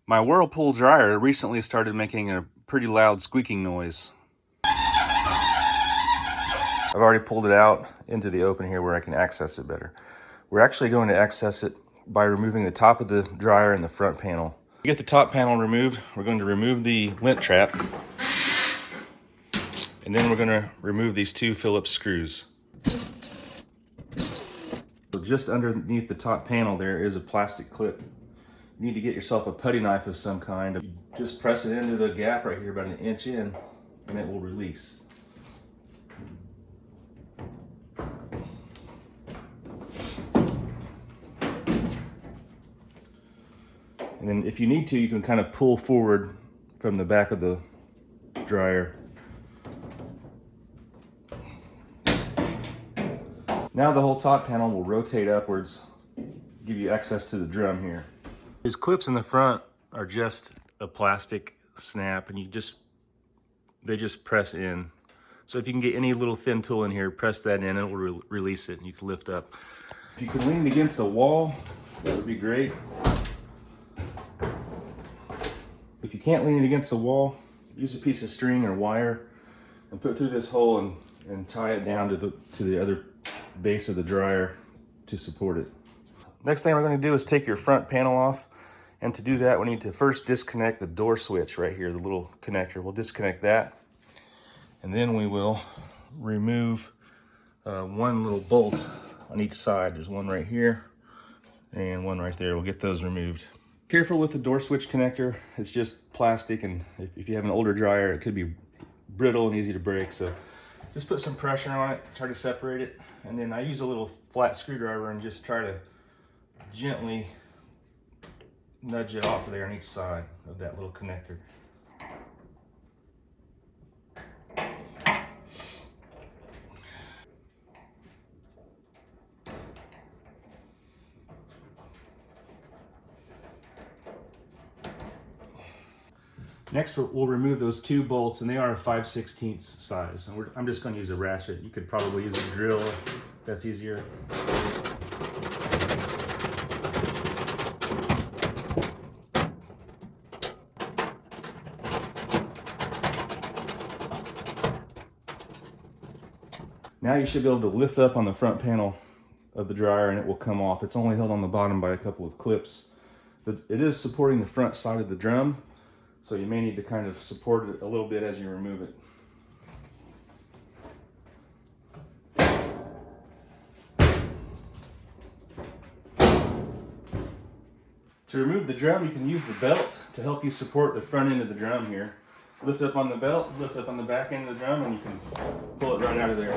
My Whirlpool dryer recently started making a pretty loud squeaking noise. I've already pulled it out into the open here where I can access it better. We're actually going to access it by removing the top of the dryer and the front panel. To get the top panel removed, we're going to remove the lint trap, and then we're going to remove these two Phillips screws. So just underneath the top panel there is a plastic clip. You need to get yourself a putty knife of some kind. You just press it into the gap right here about an inch in, and it will release. And then if you need to, you can kind of pull forward from the back of the dryer. Now the whole top panel will rotate upwards, give you access to the drum here. These clips in the front are just a plastic snap, and they just press in. So if you can get any little thin tool in here, press that in and it will release it and you can lift up. If you can lean it against a wall, that would be great. If you can't lean it against the wall, use a piece of string or wire and put through this hole and tie it down to the other base of the dryer to support it. Next thing we're going to do is take your front panel off, and to do that we need to first disconnect the door switch right here, the little connector. We'll disconnect that, and then we will remove one little bolt on each side. There's one right here and one right there. We'll get those removed. Careful with the door switch connector. It's just plastic, and if you have an older dryer, it could be brittle and easy to break. So just put some pressure on it, try to separate it, and then I use a little flat screwdriver and just try to gently nudge it off of there on each side of that little connector. Next, we'll remove those two bolts, and they are a 5/16 size. And I'm just going to use a ratchet. You could probably use a drill if that's easier. Now you should be able to lift up on the front panel of the dryer and it will come off. It's only held on the bottom by a couple of clips. It is supporting the front side of the drum, so you may need to kind of support it a little bit as you remove it. To remove the drum, you can use the belt to help you support the front end of the drum here. Lift up on the belt, lift up on the back end of the drum, and you can pull it right out of there.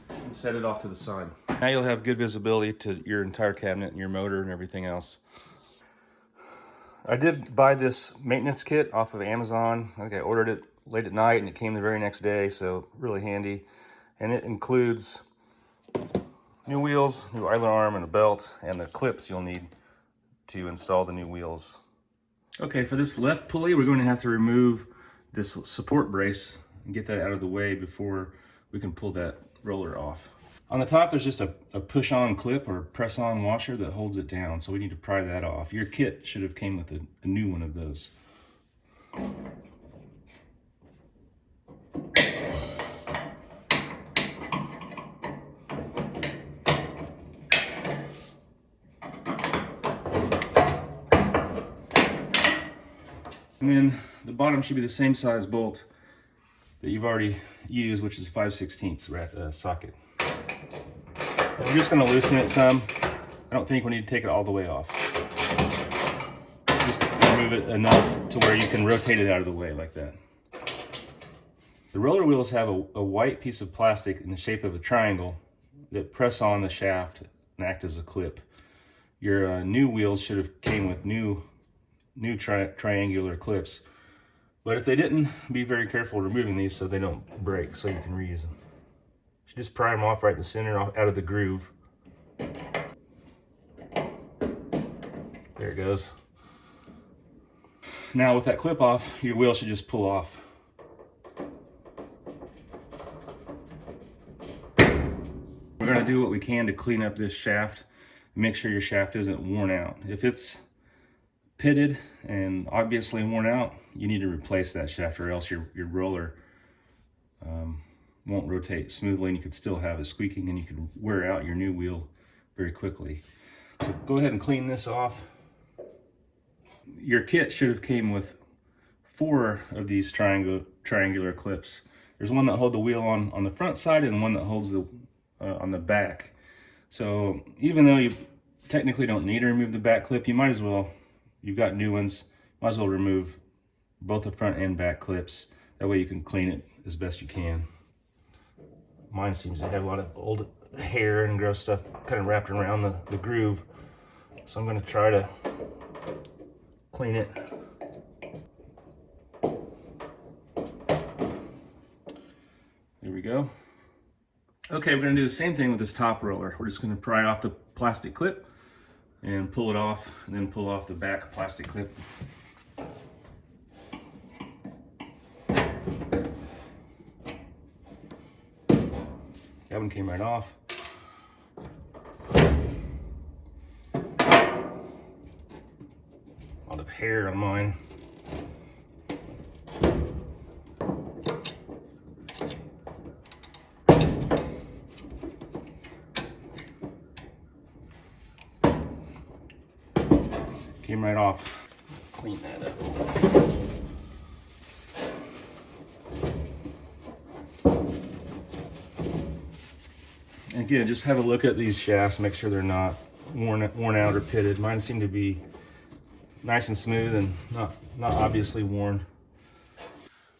And set it off to the side. Now you'll have good visibility to your entire cabinet and your motor and everything else. I did buy this maintenance kit off of Amazon. I think I ordered it late at night and it came the very next day, so really handy. And it includes new wheels, new idler arm and a belt, and the clips you'll need to install the new wheels. Okay, for this left pulley, we're going to have to remove this support brace and get that out of the way before we can pull that roller off. On the top, there's just a push-on clip or press-on washer that holds it down, so we need to pry that off. Your kit should have came with a new one of those. And then the bottom should be the same size bolt that you've already used, which is 5/16 socket. We're just going to loosen it some. I don't think we need to take it all the way off. Just remove it enough to where you can rotate it out of the way like that. The roller wheels have a white piece of plastic in the shape of a triangle that press on the shaft and act as a clip. Your new wheels should have came with new triangular clips, but if they didn't, be very careful removing these so they don't break, so you can reuse them. You just pry them off right in the center, out of the groove. There it goes. Now with that clip off, your wheel should just pull off. We're going to do what we can to clean up this shaft Make sure your shaft isn't worn out. If it's pitted and obviously worn out, you need to replace that shaft, or else your roller won't rotate smoothly, and you could still have it squeaking, and you could wear out your new wheel very quickly. So go ahead and clean this off. Your kit should have came with 4 of these triangular clips. There's one that holds the wheel on the front side, and one that holds the on the back. So even though you technically don't need to remove the back clip, you might as well, you've got new ones, might as well remove both the front and back clips. That way you can clean it as best you can. Mine seems to have a lot of old hair and gross stuff kind of wrapped around the groove. So I'm going to try to clean it. There we go. Okay, we're going to do the same thing with this top roller. We're just going to pry off the plastic clip and pull it off, and then pull off the back plastic clip. That one came right off. A lot of hair on mine. Came right off. Clean that up. Again, just have a look at these shafts, make sure they're not worn out or pitted. Mine seem to be nice and smooth and not obviously worn.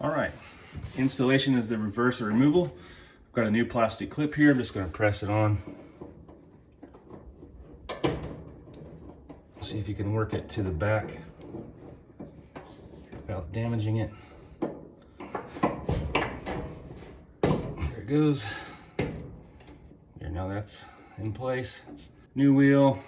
All right, installation is the reverse or removal. I've got a new plastic clip here. I'm just going to press it on. See if you can work it to the back without damaging it. There it goes. There, now that's in place. New wheel,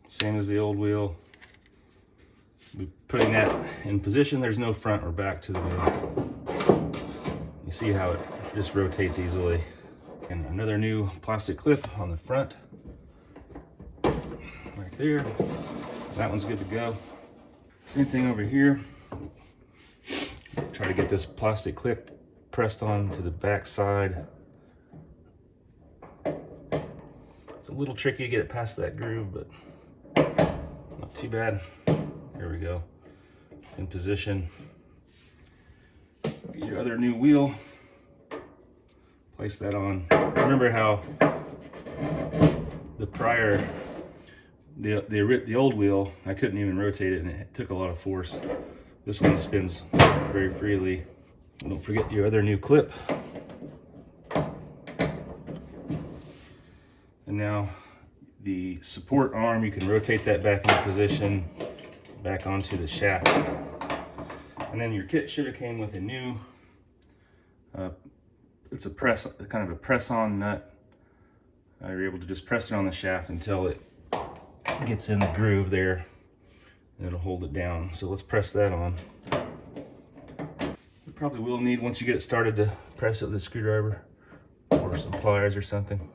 same as the old wheel. We're putting that in position. There's no front or back to the wheel. You see how it just rotates easily. And another new plastic clip on the front. Right there. That one's good to go. Same thing over here. Try to get this plastic clip pressed on to the back side. It's a little tricky to get it past that groove, but not too bad. There we go. It's in position. Get your other new wheel. Place that on. Remember how the prior, the old wheel, I couldn't even rotate it, and it took a lot of force. This one spins very freely. Don't forget your other new clip. And now the support arm, you can rotate that back into position, back onto the shaft. And then your kit should have came with a new, it's a press, kind of a press-on nut. You're able to just press it on the shaft until it gets in the groove there, and it'll hold it down. So let's press that on. You probably will need, once you get it started, to press it with a screwdriver or some pliers or something.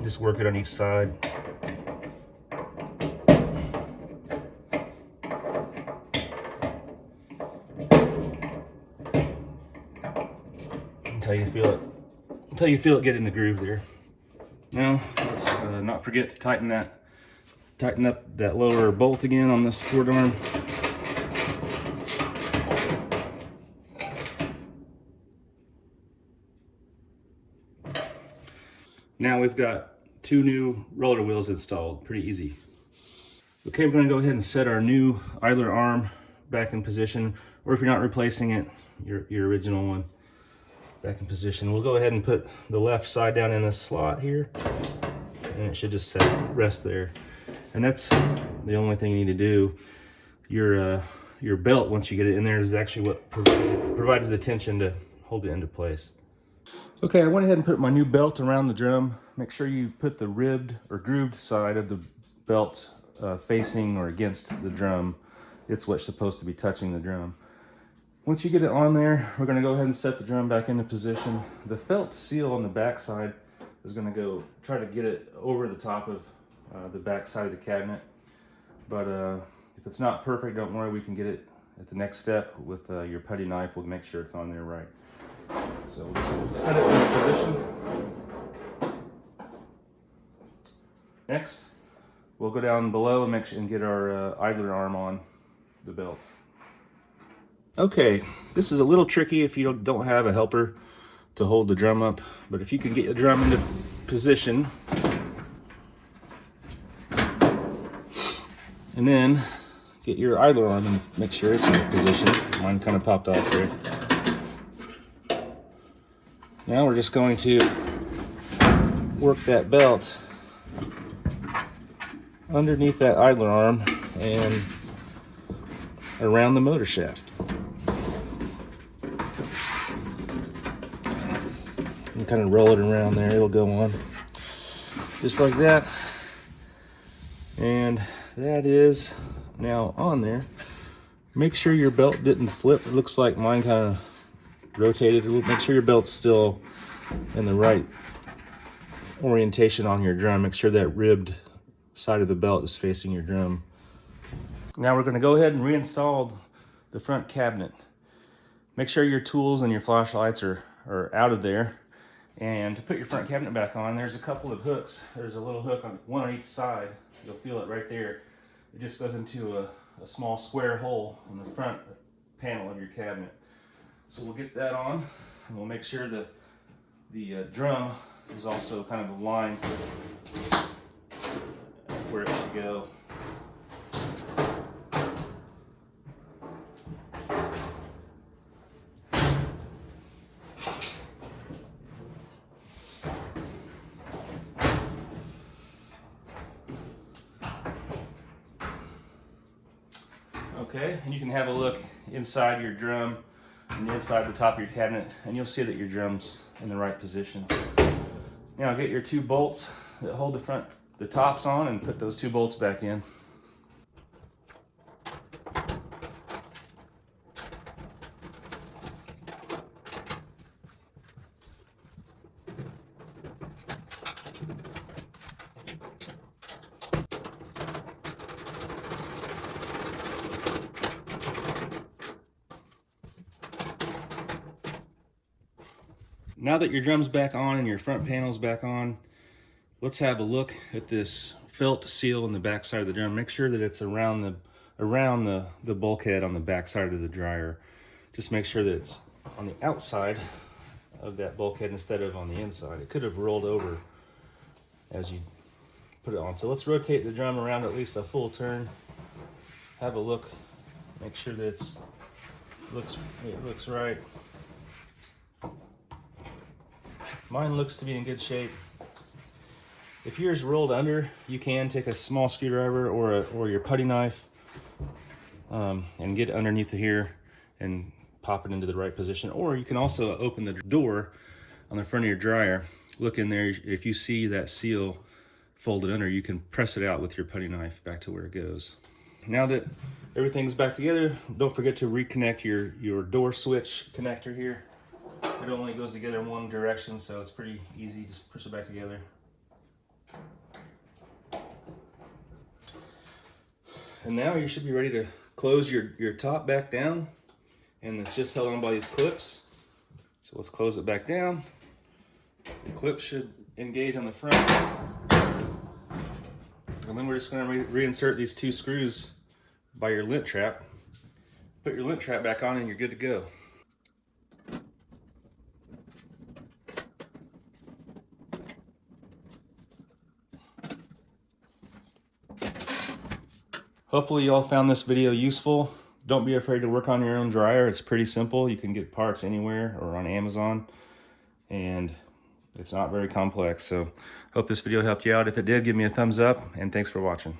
Just work it on each side. Until you feel it get in the groove there. Now let's not forget to tighten up that lower bolt again on this support arm. Now we've got 2 new roller wheels installed. Pretty easy. Okay, we're going to go ahead and set our new idler arm back in position, or if you're not replacing it, your original one back in position. We'll go ahead and put the left side down in this slot here, and it should just rest there. And that's the only thing you need to do. Your belt, once you get it in there, is actually what provides the tension to hold it into place. Okay, I went ahead and put my new belt around the drum. Make sure you put the ribbed or grooved side of the belt facing or against the drum. It's what's supposed to be touching the drum. Once you get it on there, we're going to go ahead and set the drum back into position. The felt seal on the back side is going to go try to get it over the top of the back side of the cabinet. But if it's not perfect, don't worry, we can get it at the next step with your putty knife. We'll make sure it's on there right. So we'll just set it into position. Next, we'll go down below and make sure and get our idler arm on the belt. Okay, this is a little tricky if you don't have a helper to hold the drum up, but if you can get the drum into position and then get your idler arm and make sure it's in position. Mine kind of popped off there. Now we're just going to work that belt underneath that idler arm and around the motor shaft. And kind of roll it around there, it'll go on just like that. And that is now on there. Make sure your belt didn't flip. It looks like mine kind of rotated. Make sure your belt's still in the right orientation on your drum. Make sure that ribbed side of the belt is facing your drum. Now we're going to go ahead and reinstall the front cabinet. Make sure your tools and your flashlights are out of there. And to put your front cabinet back on, there's a couple of hooks. There's a little hook, one on each side. You'll feel it right there. It just goes into a small square hole on the front panel of your cabinet. So we'll get that on, and we'll make sure that the drum is also kind of aligned where it should go. Okay, and you can have a look inside your drum and inside the top of your cabinet, and you'll see that your drum's in the right position. Now get your 2 bolts that hold the tops on, and put those 2 bolts back in. Now that your drum's back on and your front panel's back on, let's have a look at this felt seal on the back side of the drum. Make sure that it's around the bulkhead on the back side of the dryer. Just make sure that it's on the outside of that bulkhead instead of on the inside. It could have rolled over as you put it on. So let's rotate the drum around at least a full turn. Have a look. Make sure that it looks right. Mine looks to be in good shape. If yours rolled under, you can take a small screwdriver or your putty knife and get underneath here and pop it into the right position. Or you can also open the door on the front of your dryer. Look in there. If you see that seal folded under, you can press it out with your putty knife back to where it goes. Now that everything's back together, don't forget to reconnect your door switch connector here. It only goes together in one direction, so it's pretty easy. Just push it back together. And now you should be ready to close your top back down, and it's just held on by these clips. So let's close it back down. The clip should engage on the front. And then we're just going to reinsert these 2 screws by your lint trap. Put your lint trap back on and you're good to go. Hopefully you all found this video useful. Don't be afraid to work on your own dryer. It's pretty simple. You can get parts anywhere or on Amazon, and it's not very complex. So hope this video helped you out. If it did, give me a thumbs up, and thanks for watching.